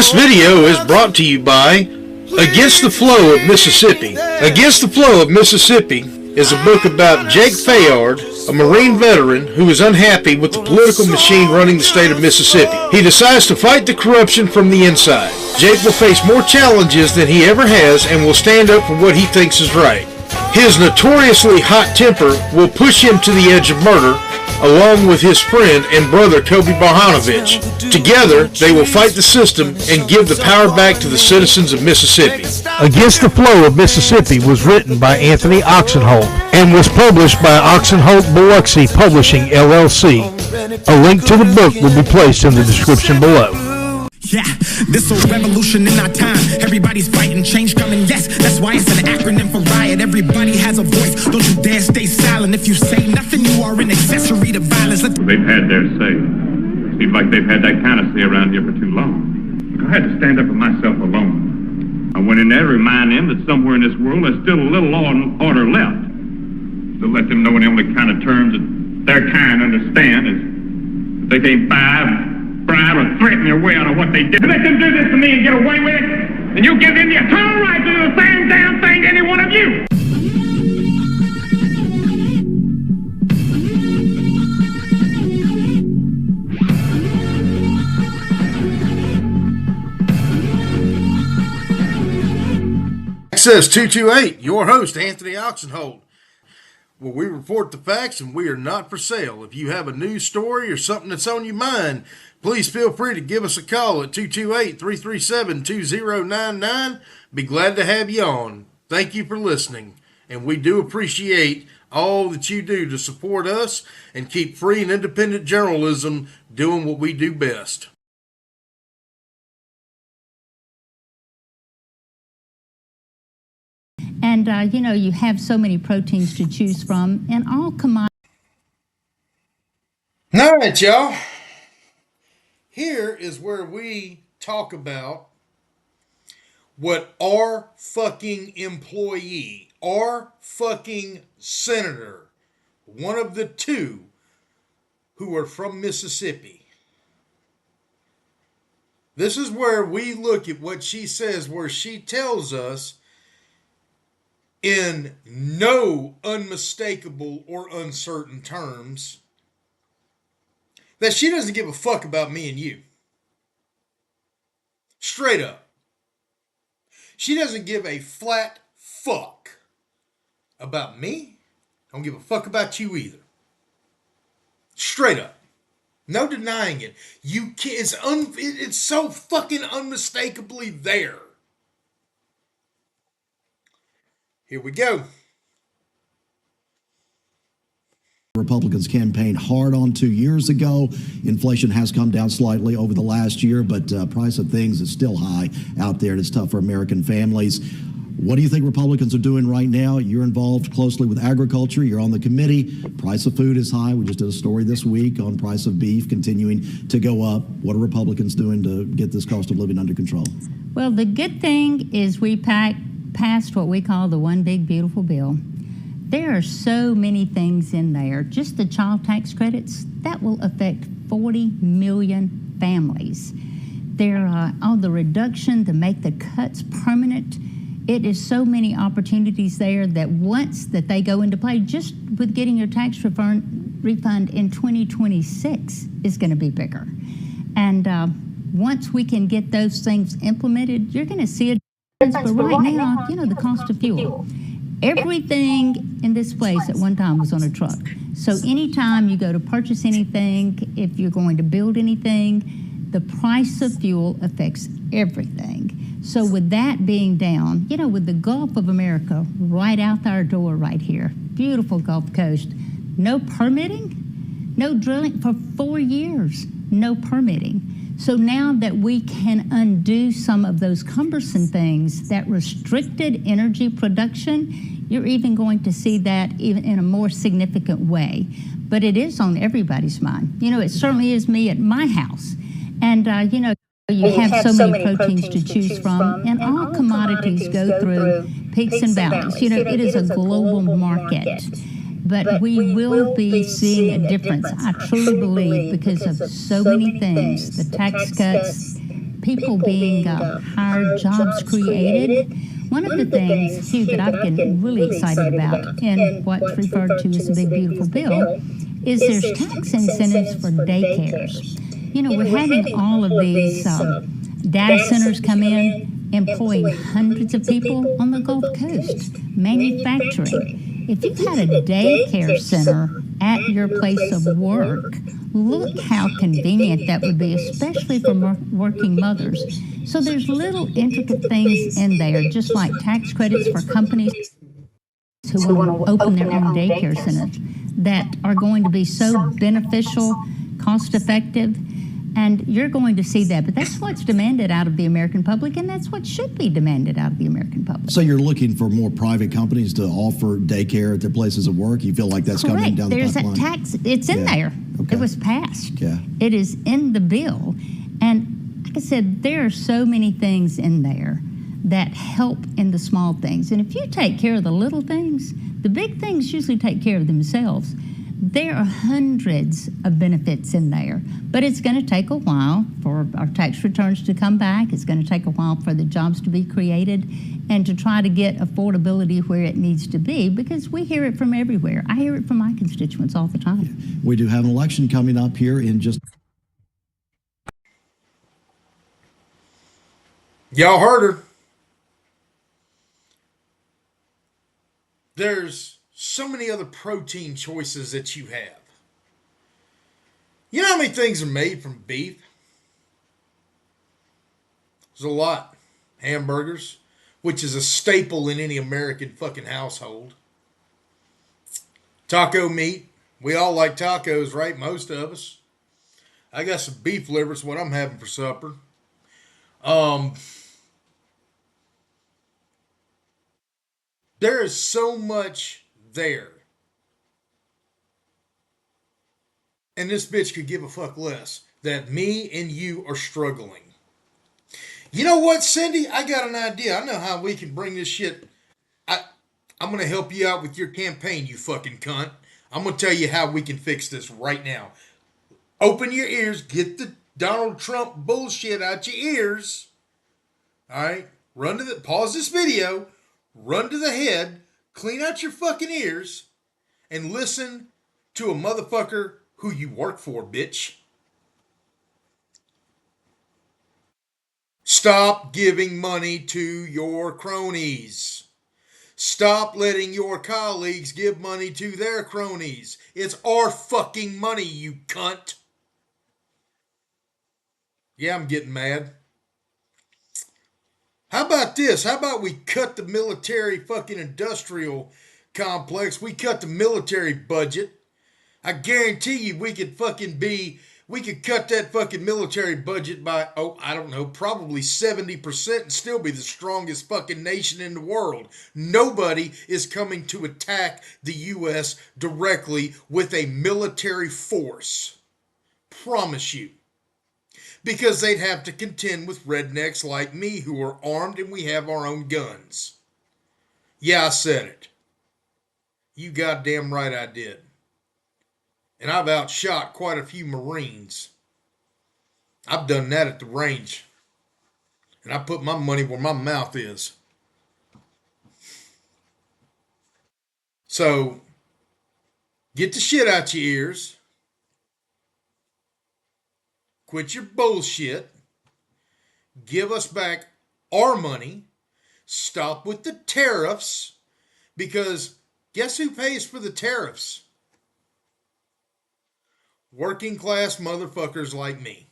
This video is brought to you by Against the Flow of Mississippi. Against the Flow of Mississippi is a book about Jake Fayard, a Marine veteran who is unhappy with the political machine running the state of Mississippi. He decides to fight the corruption from the inside. Jake will face more challenges than he ever has and will stand up for what he thinks is right. His notoriously hot temper will push him to the edge of murder, along with his friend and brother Kobe Barhanovich. Together, they will fight the system and give the power back to the citizens of Mississippi. Against the Flow of Mississippi was written by Anthony Oksenholt and was published by Oksenholt Biloxi Publishing, LLC. A link to the book will be placed in the description below. Yeah, this a revolution in our time. Everybody's fighting, change coming, yes. That's why it's an acronym for riot. Everybody has a voice. Don't you dare stay silent. If you say nothing, you are an accessory to violence. They've had their say. Seems like they've had that kind of say around here for too long. I had to stand up for myself alone. I went in there to remind them that somewhere in this world there's still a little law and order left. To let them know in the only kind of terms that their kind understand is that they can't bribe or threaten their way out of what they did. Let them do this to me and get away with it, and you give them the eternal right to do the same damn thing to any one of you. Access 228, your host, Anthony Oksenholt, where we report the facts and we are not for sale. If you have a news story or something that's on your mind, please feel free to give us a call at 228-337-2099. Be glad to have you on. Thank you for listening, and we do appreciate all that you do to support us and keep free and independent journalism doing what we do best. And, you have so many proteins to choose from, and all commodities. All right, y'all. Here is where we talk about what our fucking employee, our fucking senator, one of the two who are from Mississippi. This is where we look at what she says, where she tells us in no unmistakable or uncertain terms that she doesn't give a fuck about me and you. Straight up. She doesn't give a flat fuck about me. I don't give a fuck about you either. Straight up. No denying it. You can't, it's so fucking unmistakably there. Here we go. Republicans campaigned hard on 2 years ago. Inflation has come down slightly over the last year, but price of things is still high out there, and it's tough for American families. What do you think Republicans are doing right now? You're involved closely with agriculture. You're on the committee. Price of food is high. We just did a story this week on price of beef continuing to go up. What are Republicans doing to get this cost of living under control? Well, the good thing is we passed what we call the One Big Beautiful Bill. There are so many things in there. Just the child tax credits, that will affect 40 million families. There are all the reduction to make the cuts permanent. It is so many opportunities there that once that they go into play, just with getting your tax refund in 2026 is going to be bigger. And once we can get those things implemented, you're going to see a difference. But right now, the cost of fuel. Everything in this place at one time was on a truck. So anytime you go to purchase anything, if you're going to build anything, the price of fuel affects everything. So with that being down, with the Gulf of America right out our door right here, beautiful Gulf Coast, no permitting, no drilling for 4 years, no permitting. So now that we can undo some of those cumbersome things that restricted energy production, you're even going to see that even in a more significant way. But it is on everybody's mind. It certainly is me at my house. And, you have so many proteins to choose from, and all commodities go through peaks and valleys. It is a global market. But we will be seeing a difference, I truly believe, because of so many things, the tax cuts, people being hired, jobs created. One of the things, too, that I've been really excited about in what's referred to as the Big Beautiful Bill is there's tax incentives for daycares. You know, we're having all of these data centers come in, employing hundreds of people on the Gulf Coast, manufacturing. If you've had a daycare center at your place of work, look how convenient that would be, especially for working mothers. So there's little intricate things in there, just like tax credits for companies who want to open their own daycare centers that are going to be so beneficial, cost effective, and you're going to see that. But that's what's demanded out of the American public, and that's what should be demanded out of the American public. So you're looking for more private companies to offer daycare at their places of work? You feel like that's Correct. coming down the pipeline? There's a tax. It's in there. Okay. It was passed. Yeah. It is in the bill. And like I said, there are so many things in there that help in the small things. And if you take care of the little things, the big things usually take care of themselves. There are hundreds of benefits in there, but it's going to take a while for our tax returns to come back. It's going to take a while for the jobs to be created and to try to get affordability where it needs to be, because we hear it from everywhere. I hear it from my constituents all the time. We do have an election coming up here in just... Y'all heard her. There's so many other protein choices that you have. You know how many things are made from beef? There's a lot. Hamburgers, which is a staple in any American fucking household. Taco meat. We all like tacos, right? Most of us. I got some beef liver. It's what I'm having for supper. There is so much there. And this bitch could give a fuck less that me and you are struggling. You know what, Cindy? I got an idea. I know how we can bring this shit. I'm going to help you out with your campaign, you fucking cunt. I'm going to tell you how we can fix this right now. Open your ears. Get the Donald Trump bullshit out your ears. All right? Pause this video. Run to the head. Clean out your fucking ears. And listen to a motherfucker who you work for, bitch. Stop giving money to your cronies. Stop letting your colleagues give money to their cronies. It's our fucking money, you cunt. Yeah, I'm getting mad. How about this? How about we cut the military fucking industrial complex? We cut the military budget. I guarantee you we could cut that fucking military budget by, I don't know, probably 70% and still be the strongest fucking nation in the world. Nobody is coming to attack the U.S. directly with a military force. Promise you. Because they'd have to contend with rednecks like me who are armed and we have our own guns. Yeah, I said it. You goddamn right I did. And I've outshot quite a few Marines. I've done that at the range. And I put my money where my mouth is. So, get the shit out your ears. Quit your bullshit. Give us back our money. Stop with the tariffs. Because guess who pays for the tariffs? Working class motherfuckers like me.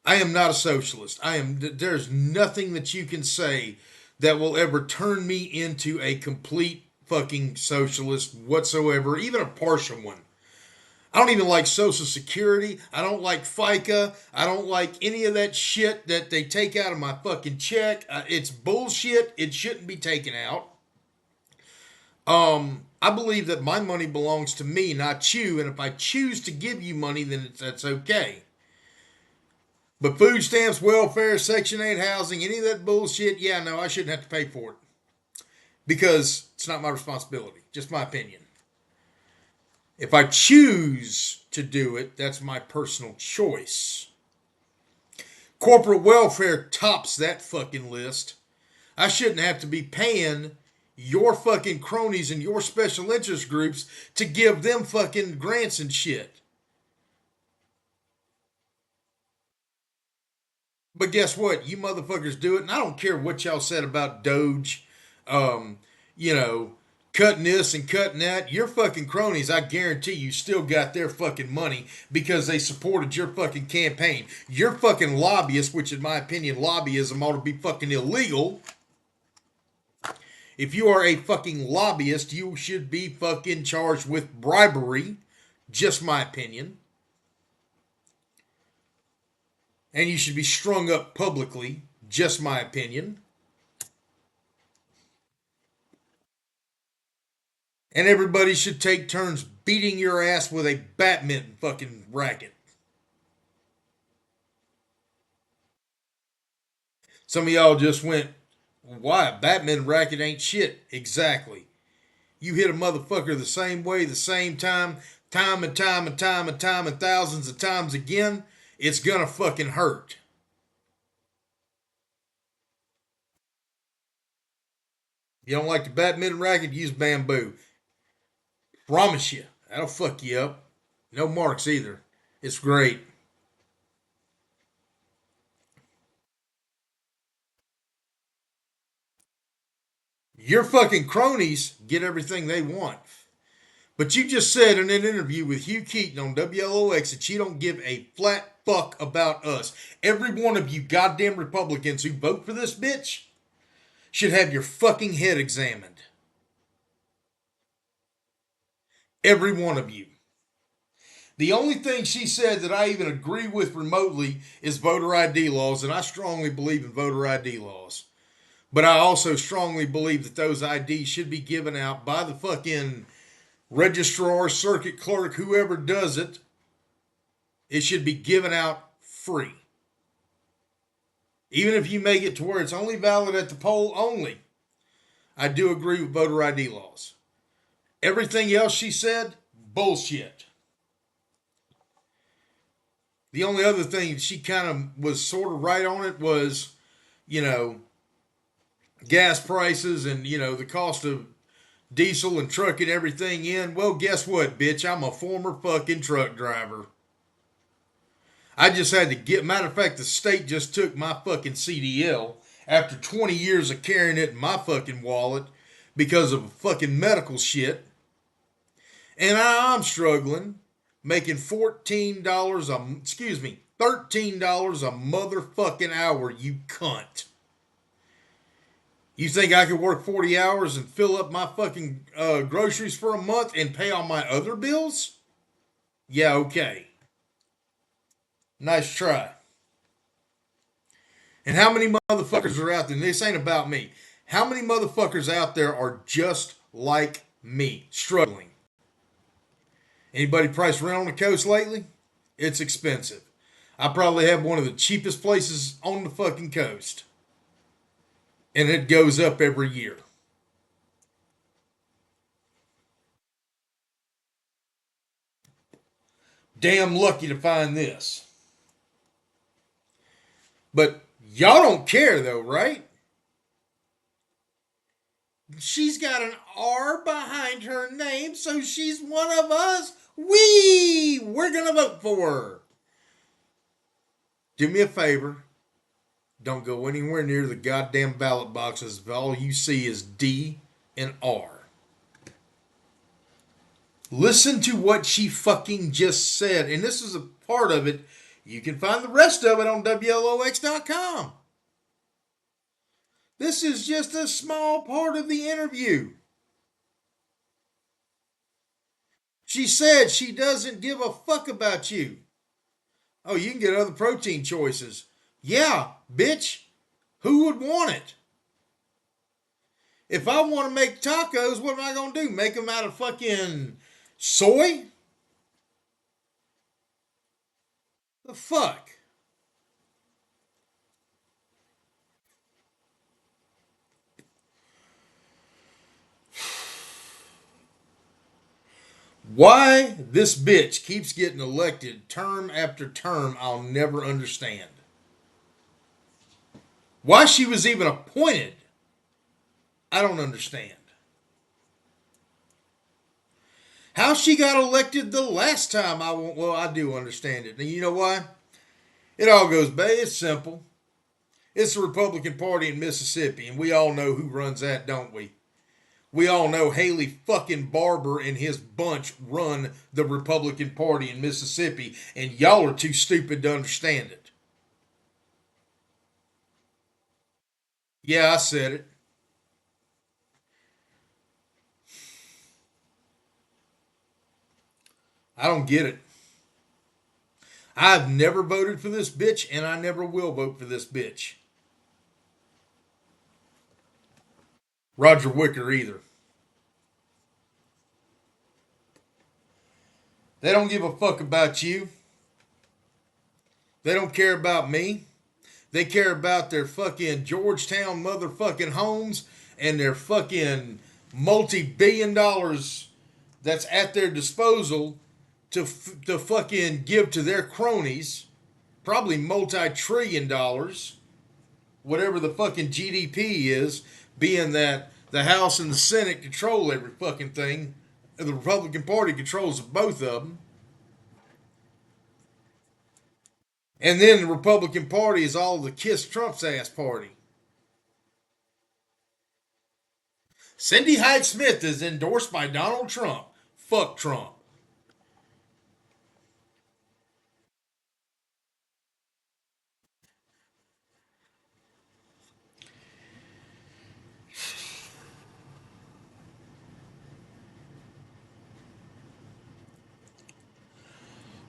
I am not a socialist. There's nothing that you can say that will ever turn me into a complete fucking socialist whatsoever, even a partial one. I don't even like Social Security. I don't like FICA. I don't like any of that shit that they take out of my fucking check. It's bullshit. It shouldn't be taken out. I believe that my money belongs to me, not you. And if I choose to give you money, then that's okay. But food stamps, welfare, Section 8 housing, any of that bullshit, yeah, no, I shouldn't have to pay for it. Because it's not my responsibility. Just my opinion. If I choose to do it, that's my personal choice. Corporate welfare tops that fucking list. I shouldn't have to be paying your fucking cronies and your special interest groups to give them fucking grants and shit. But guess what? You motherfuckers do it, and I don't care what y'all said about Doge, um, you know, cutting this and cutting that. Your fucking cronies, I guarantee you, still got their fucking money because they supported your fucking campaign. Your fucking lobbyists, which in my opinion, lobbyism ought to be fucking illegal. If you are a fucking lobbyist, you should be fucking charged with bribery. Just my opinion. And you should be strung up publicly. Just my opinion. And everybody should take turns beating your ass with a badminton fucking racket. Some of y'all just went, why? A badminton racket ain't shit. Exactly. You hit a motherfucker the same way, the same time, time and time and time and time and thousands of times again, it's gonna fucking hurt. You don't like the badminton racket? Use bamboo. Promise you, that'll fuck you up. No marks either. It's great. Your fucking cronies get everything they want. But you just said in an interview with Hugh Keaton on WLOX that you don't give a flat fuck about us. Every one of you goddamn Republicans who vote for this bitch should have your fucking head examined. Every one of you. The only thing she said that I even agree with remotely is voter ID laws, and I strongly believe in voter ID laws. But I also strongly believe that those IDs should be given out by the fucking registrar, circuit clerk, whoever does it. It should be given out free. Even if you make it to where it's only valid at the poll only. I do agree with voter ID laws. Everything else she said, bullshit. The only other thing she kind of was sort of right on it was, gas prices and, the cost of diesel and trucking everything in. Well, guess what, bitch? I'm a former fucking truck driver. I just had to matter of fact, the state just took my fucking CDL after 20 years of carrying it in my fucking wallet because of fucking medical shit. And I'm struggling, making $13 a motherfucking hour, you cunt. You think I could work 40 hours and fill up my fucking groceries for a month and pay all my other bills? Yeah, okay. Nice try. And how many motherfuckers are out there? And this ain't about me. How many motherfuckers out there are just like me, struggling? Anybody price rent on the coast lately? It's expensive. I probably have one of the cheapest places on the fucking coast. And it goes up every year. Damn lucky to find this. But y'all don't care though, right? She's got an R behind her name, so she's one of us. We're gonna vote for her. Do me a favor. Don't go anywhere near the goddamn ballot boxes if all you see is D and R. Listen to what she fucking just said. And this is a part of it. You can find the rest of it on WLOX.com. This is just a small part of the interview. She said she doesn't give a fuck about you. Oh, you can get other protein choices. Yeah, bitch. Who would want it? If I want to make tacos, what am I going to do? Make them out of fucking soy? The fuck? Why this bitch keeps getting elected term after term, I'll never understand. Why she was even appointed, I don't understand. How she got elected the last time, I do understand it. And you know why? It all goes back. It's simple. It's the Republican Party in Mississippi, and we all know who runs that, don't we? We all know Haley fucking Barber and his bunch run the Republican Party in Mississippi, and y'all are too stupid to understand it. Yeah, I said it. I don't get it. I've never voted for this bitch, and I never will vote for this bitch. Roger Wicker either. They don't give a fuck about you. They don't care about me. They care about their fucking Georgetown motherfucking homes and their fucking multi-billion dollars that's at their disposal to fucking give to their cronies. Probably multi-trillion dollars. Whatever the fucking GDP is, being that the House and the Senate control every fucking thing. The Republican Party controls both of them. And then the Republican Party is all the kiss Trump's ass party. Cindy Hyde Smith is endorsed by Donald Trump. Fuck Trump.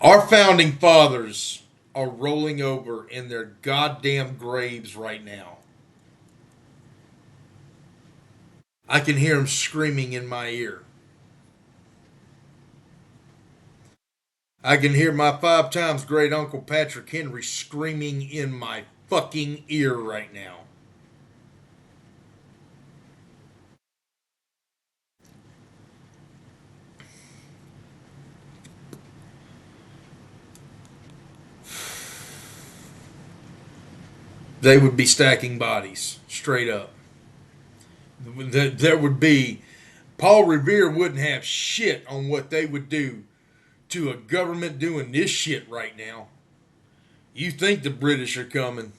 Our founding fathers are rolling over in their goddamn graves right now. I can hear them screaming in my ear. I can hear my 5 times great uncle Patrick Henry screaming in my fucking ear right now. They would be stacking bodies, straight up. There would be, Paul Revere wouldn't have shit on what they would do to a government doing this shit right now. You think the British are coming.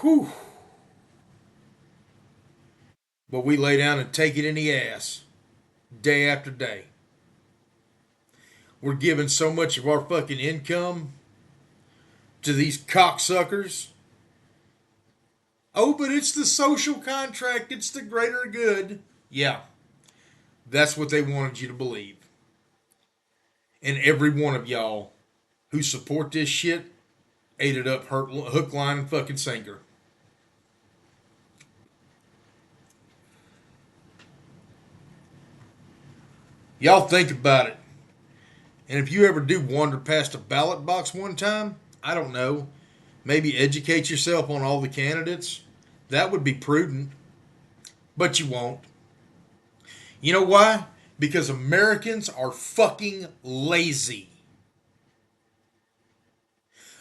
Whew. But we lay down and take it in the ass, day after day. We're giving so much of our fucking income to these cocksuckers. Oh, but it's the social contract. It's the greater good. Yeah, that's what they wanted you to believe. And every one of y'all who support this shit ate it up hook, line, and fucking sinker. Y'all think about it. And if you ever do wander past a ballot box one time, I don't know, maybe educate yourself on all the candidates. That would be prudent. But you won't. You know why? Because Americans are fucking lazy.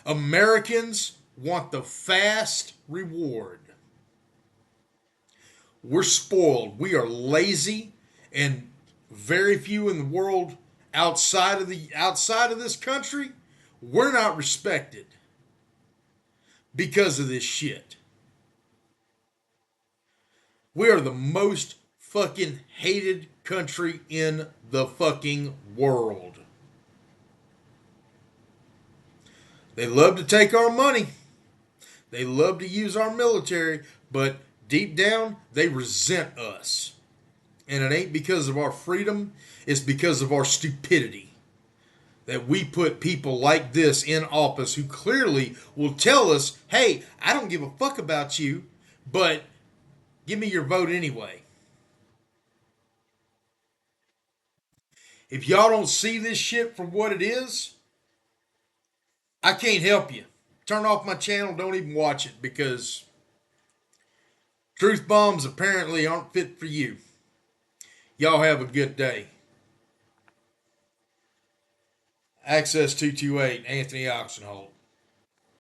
Americans want the fast reward. We're spoiled. We are lazy, and very few in the world outside of this country, we're not respected because of this shit. We are the most fucking hated country in the fucking world. They love to take our money. They love to use our military, but deep down, they resent us. And it ain't because of our freedom, it's because of our stupidity. That we put people like this in office who clearly will tell us, hey, I don't give a fuck about you, but give me your vote anyway. If y'all don't see this shit for what it is, I can't help you. Turn off my channel, don't even watch it, because truth bombs apparently aren't fit for you. Y'all have a good day. Access 228, Anthony Oksenholt.